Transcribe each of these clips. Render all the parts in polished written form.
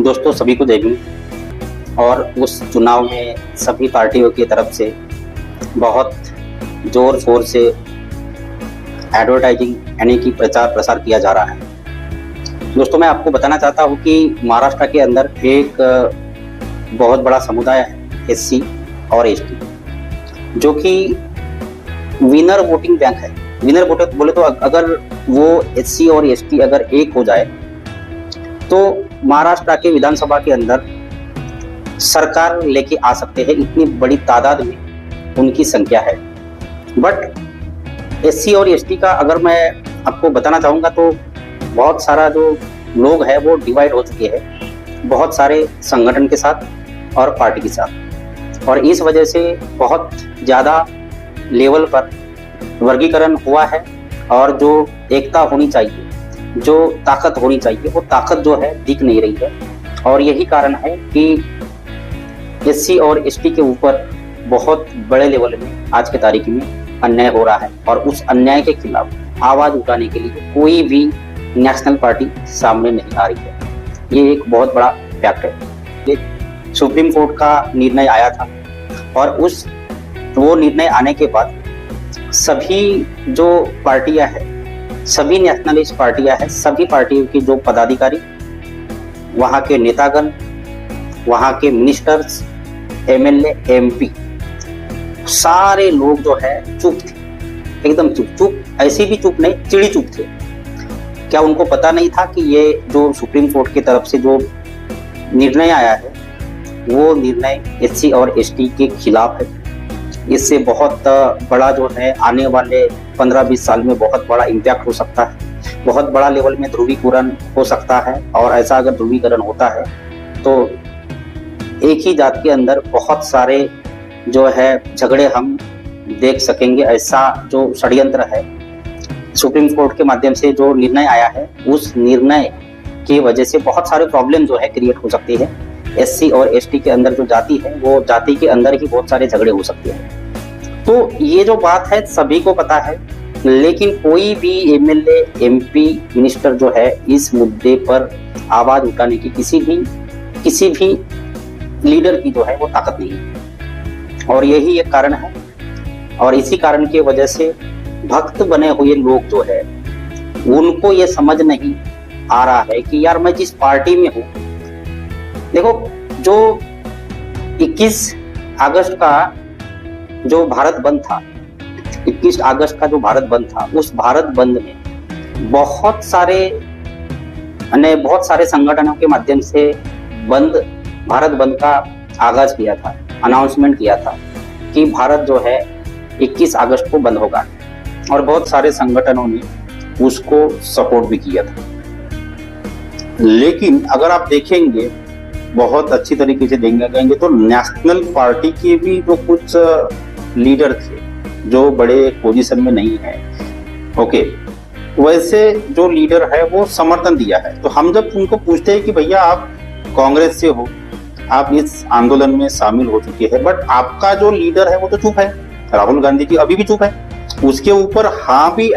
दोस्तों सभी को जय भीम। और उस चुनाव में सभी पार्टियों की तरफ से बहुत जोर शोर से एडवर्टाइजिंग यानी कि प्रचार प्रसार किया जा रहा है। दोस्तों मैं आपको बताना चाहता हूँ कि महाराष्ट्र के अंदर एक बहुत बड़ा समुदाय है एससी और एसटी, जो कि विनर वोटिंग बैंक है। विनर वोटर बोले तो अगर वो एससी और एसटी अगर एक हो जाए तो महाराष्ट्र के विधानसभा के अंदर सरकार लेके आ सकते हैं। इतनी बड़ी तादाद में उनकी संख्या है। बट एससी और एसटी का अगर मैं आपको बताना चाहूँगा तो बहुत सारा जो लोग हैं वो डिवाइड हो चुके हैं, बहुत सारे संगठन के साथ और पार्टी के साथ, और इस वजह से बहुत ज़्यादा लेवल पर वर्गीकरण हुआ है। और जो एकता होनी चाहिए, जो ताकत होनी चाहिए, वो ताकत जो है दिख नहीं रही है। और यही कारण है कि एससी और एसटी के ऊपर बहुत बड़े लेवल में आज के तारीख में अन्याय हो रहा है। और उस अन्याय के खिलाफ आवाज उठाने के लिए कोई भी नेशनल पार्टी सामने नहीं आ रही है। ये एक बहुत बड़ा फैक्ट है। सुप्रीम कोर्ट का निर्णय आया था और वो निर्णय आने के बाद सभी जो पार्टियां हैं, सभी नेशनलिस्ट पार्टियां हैं, सभी पार्टियों के जो पदाधिकारी, वहाँ के नेतागण, वहाँ के मिनिस्टर्स, एमएलए, एमपी, सारे लोग जो है चुप थे, एकदम चुप। ऐसी भी चुप नहीं, चिड़ी चुप थे। क्या उनको पता नहीं था कि ये जो सुप्रीम कोर्ट की तरफ से जो निर्णय आया है वो निर्णय एससी और एसटी के खिलाफ है। इससे बहुत बड़ा जो है आने वाले 15-20 साल में बहुत बड़ा इम्पैक्ट हो सकता है, बहुत बड़ा लेवल में ध्रुवीकरण हो सकता है। और ऐसा अगर ध्रुवीकरण होता है तो एक ही जात के अंदर बहुत सारे जो है झगड़े हम देख सकेंगे। ऐसा जो षड्यंत्र है, सुप्रीम कोर्ट के माध्यम से जो निर्णय आया है, उस निर्णय की वजह से बहुत सारे प्रॉब्लम जो है क्रिएट हो सकती है। एससी और एसटी के अंदर जो जाति है, वो जाति के अंदर ही बहुत सारे झगड़े हो सकते हैं। तो ये जो बात है सभी को पता है, लेकिन कोई भी एमएलए, एमपी, मिनिस्टर जो है इस मुद्दे पर आवाज उठाने की किसी भी लीडर की जो है वो ताकत नहीं है। और यही एक कारण है। और इसी कारण की वजह से भक्त बने हुए लोग जो है उनको ये समझ नहीं आ रहा है कि यार मैं जिस पार्टी में हूँ, देखो जो 21 अगस्त का जो भारत बंद था, 21 अगस्त का जो भारत बंद था, उस भारत बंद में बहुत सारे संगठनों के माध्यम से भारत बंद का आगाज किया था, अनाउंसमेंट किया था कि भारत जो है 21 अगस्त को बंद होगा। और बहुत सारे संगठनों ने उसको सपोर्ट भी किया था। लेकिन अगर आप देखेंगे, बहुत अच्छी तरीके से देखेंगे तो नेशनल पार्टी के भी जो कुछ लीडर थे जो बड़े पोजीशन में नहीं है, ओके, वैसे जो लीडर है वो समर्थन दिया है। तो हम जब उनको पूछते हैं कि भैया आप कांग्रेस से हो, आप इस आंदोलन में शामिल हो चुके हैं, बट आपका जो लीडर है वो तो चुप है, राहुल गांधी जी अभी भी चुप है। उसके ऊपर हाँ भी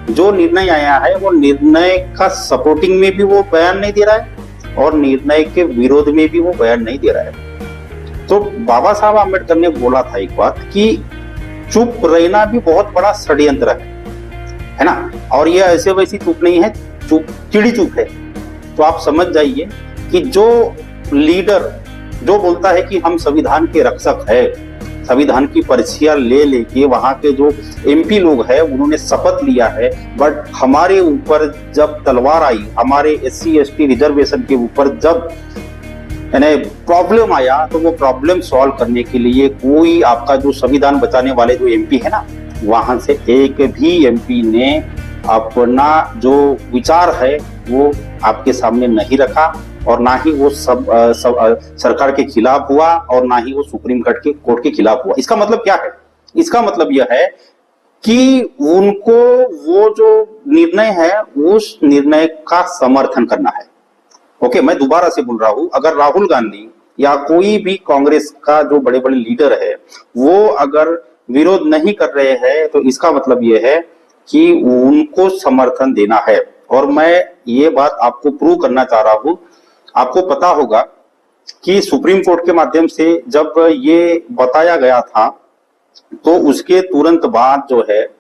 जो निर्णय आया है वो निर्णय का सपोर्टिंग में भी वो बयान नहीं दे रहा है और निर्णय के विरोध में भी वो बयान नहीं दे रहा है। तो बाबा साहब आम्बेडकर ने बोला था एक बात कि चुप रहना भी बहुत बड़ा षड्यंत्र है ना। और ये ऐसे वैसी चुप नहीं है, चिड़ी चुप है। तो आप समझ जाइए कि जो लीडर जो बोलता है कि हम संविधान के रक्षक है, संविधान की पर्चियां ले लेके वहां के जो एमपी लोग हैं उन्होंने शपथ लिया है, बट हमारे ऊपर जब तलवार आई, हमारे एससी एसटी रिजर्वेशन के ऊपर जब प्रॉब्लम आया, तो वो प्रॉब्लम सॉल्व करने के लिए कोई आपका जो संविधान बचाने वाले जो एमपी है ना, वहां से एक भी एमपी ने अपना जो विचार है वो आपके सामने नहीं रखा। और ना ही वो सब सरकार के खिलाफ हुआ और ना ही वो सुप्रीम कोर्ट के खिलाफ हुआ। इसका मतलब क्या है? इसका मतलब यह है कि उनको वो जो निर्णय है उस निर्णय का समर्थन करना है। ओके, मैं दोबारा से बोल रहा हूं, अगर राहुल गांधी या कोई भी कांग्रेस का जो बड़े बड़े लीडर है वो अगर विरोध नहीं कर रहे हैं तो इसका मतलब यह है कि उनको समर्थन देना है। और मैं ये बात आपको प्रूव करना चाह रहा हूं। आपको पता होगा कि सुप्रीम कोर्ट के माध्यम से जब ये बताया गया था, तो उसके तुरंत बाद जो है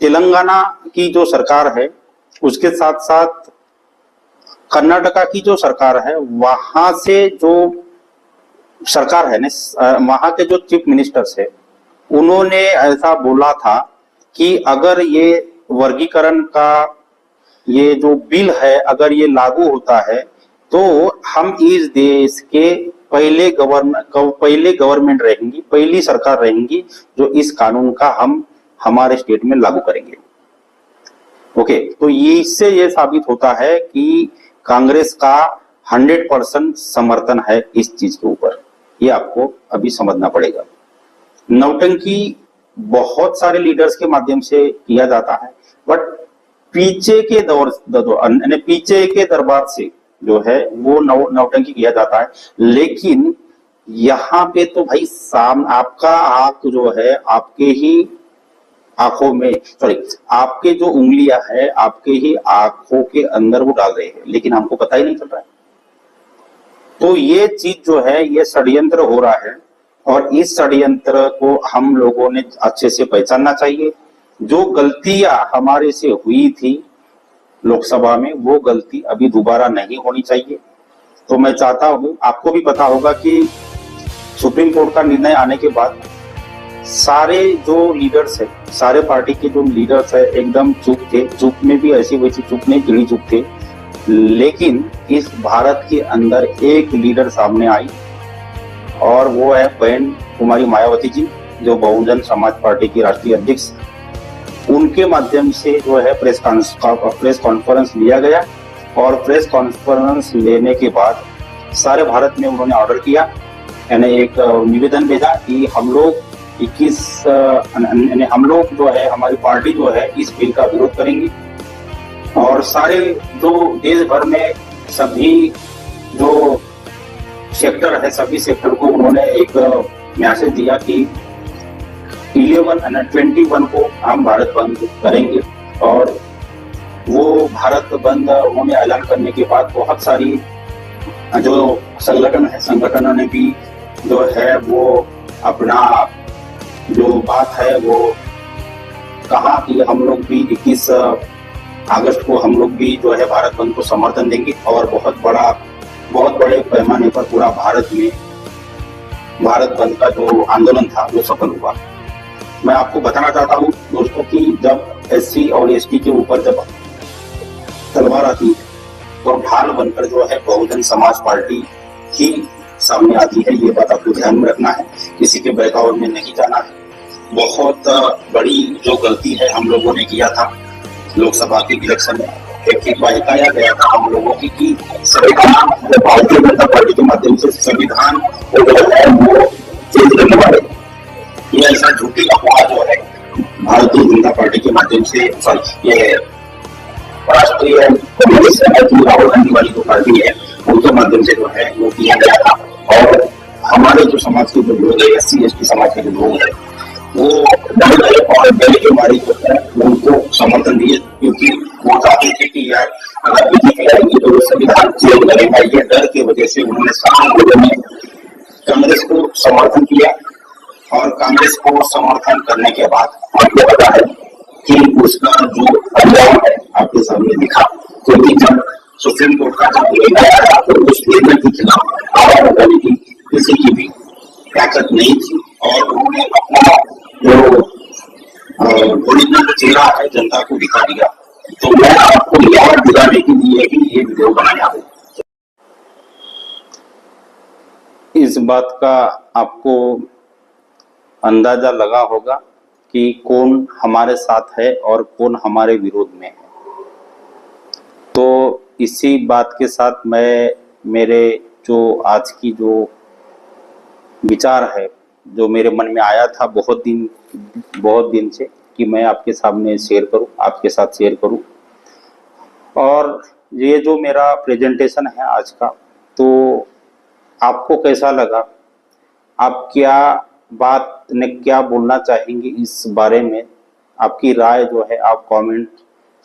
तेलंगाना की जो सरकार है, उसके साथ साथ कर्नाटका की जो सरकार है, वहां से जो सरकार है ना, वहां के जो चीफ मिनिस्टर्स है, उन्होंने ऐसा बोला था कि अगर ये वर्गीकरण का ये जो बिल है अगर ये लागू होता है, तो हम इस देश के पहले गवर्नमेंट रहेंगी, पहली सरकार रहेंगी जो इस कानून का हम हमारे स्टेट में लागू करेंगे। ओके, तो ये इससे ये साबित होता है कि कांग्रेस का 100% समर्थन है इस चीज के ऊपर। ये आपको अभी समझना पड़ेगा। नौटंकी बहुत सारे लीडर्स के माध्यम से किया जाता है, बट पीछे के दरबार से जो है वो नौटंकी किया जाता है। लेकिन यहाँ पे तो भाई आपका आंख जो है आपके ही आंखों में, सॉरी, आपके जो उंगलियां है आपके ही आंखों के अंदर वो डाल रहे हैं, लेकिन हमको पता ही नहीं चल रहा है। तो ये चीज जो है ये षड्यंत्र हो रहा है, और इस षड्यंत्र को हम लोगों ने अच्छे से पहचानना चाहिए। जो गलतियां हमारे से हुई थी लोकसभा में, वो गलती अभी दोबारा नहीं होनी चाहिए। तो मैं चाहता हूं, आपको भी पता होगा कि सुप्रीम कोर्ट का निर्णय आने के बाद सारे जो लीडर्स है, सारे पार्टी के जो लीडर्स है एकदम चुप थे। चुप में भी ऐसी वैसी चुप नहीं, चिड़ी चुप थे। लेकिन इस भारत के अंदर एक लीडर सामने आई, और वो है बहन कुमारी मायावती जी, जो बहुजन समाज पार्टी की राष्ट्रीय अध्यक्ष। उनके माध्यम से जो है प्रेस कॉन्फ्रेंस लिया गया, और प्रेस कॉन्फ्रेंस लेने के बाद सारे भारत में उन्होंने ऑर्डर किया, यानी एक निवेदन भेजा कि हम लोग जो है हमारी पार्टी जो है इस बिल का विरोध करेंगे। और सारे जो देश भर में सभी जो सेक्टर है, सभी सेक्टर को उन्होंने एक मैसेज दिया कि 21 को हम भारत बंद करेंगे। और वो भारत बंद उन्होंने ऐलान करने के बाद बहुत सारी जो संगठन है, संगठनों ने भी जो है वो अपना जो बात है वो कहा कि हम लोग भी 21 अगस्त को हम लोग भी जो है भारत बंद को समर्थन देंगे। और बहुत बड़े पैमाने पर पूरा भारत में भारत बंद का जो आंदोलन था वो सफल हुआ। मैं आपको बताना चाहता हूँ दोस्तों कि जब SC और ST के ऊपर जब तलवार आती है, तो ढाल बनकर जो है बहुजन समाज पार्टी ही सामने आती है। ये बात आपको ध्यान में रखना है, किसी के बहकावे में नहीं जाना है। बहुत बड़ी जो गलती है हम लोगों ने किया था लोकसभा के इलेक्शन में, एक बहकाया गया था हम लोगों की कि संविधान भारतीय जनता पार्टी के माध्यम से संविधान वो चेंज करने वाले, ये ऐसा झूठी अफवाह जो है भारतीय जनता पार्टी के माध्यम से, ये राष्ट्रीय कांग्रेस राहुल गांधी वाली जो पार्टी है उनके माध्यम से जो है वो किया गया था। और हमारे जो समाज के जो लोग है, SC ST समाज के जो लोग है, वो डर गए और डर के मारे जो है उनको समर्थन दिए, क्योंकि वो चाहते थे कि यार अगर बीजेपी आएगी तो संविधान चेंज करेगा। ये डर की वजह से उन्होंने सारे लोगों ने कांग्रेस को समर्थन किया। और कांग्रेस को समर्थन करने के बाद आपको पता है कि उसका जो परिणाम है आपके सामने दिखा, क्योंकि जब सुप्रीम कोर्ट का जब निर्णय आया तो उस निर्णय के खिलाफ आवाज उठाने की किसी की भी ताकत नहीं थी। और उन्होंने अपना जो ओरिजिनल चेहरा है जनता को दिखा दिया। तो मैं आपको याद दिलाने के लिए ही ये वीडियो बनाया है। इस बात का आपको अंदाजा लगा होगा कि कौन हमारे साथ है और कौन हमारे विरोध में है। तो इसी बात के साथ मैं मेरे जो आज की जो विचार है, जो मेरे मन में आया था बहुत दिन से कि मैं आपके सामने शेयर करूं, आपके साथ शेयर करूं। और ये जो मेरा प्रेजेंटेशन है आज का, तो आपको कैसा लगा, आप क्या बोलना चाहेंगे इस बारे में, आपकी राय जो है आप कमेंट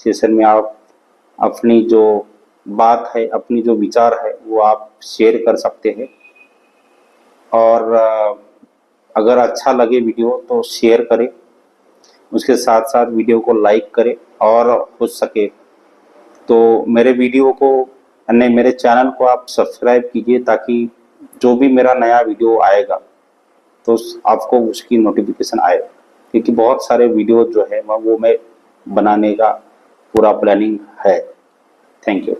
सेशन में आप अपनी जो बात है, अपनी जो विचार है वो आप शेयर कर सकते हैं। और अगर अच्छा लगे वीडियो तो शेयर करें, उसके साथ साथ वीडियो को लाइक करें, और हो सके तो मेरे वीडियो को नहीं, मेरे चैनल को आप सब्सक्राइब कीजिए, ताकि जो भी मेरा नया वीडियो आएगा तो आपको उसकी नोटिफिकेशन आए, क्योंकि बहुत सारे वीडियो जो है वो मैं बनाने का पूरा प्लानिंग है। Thank you.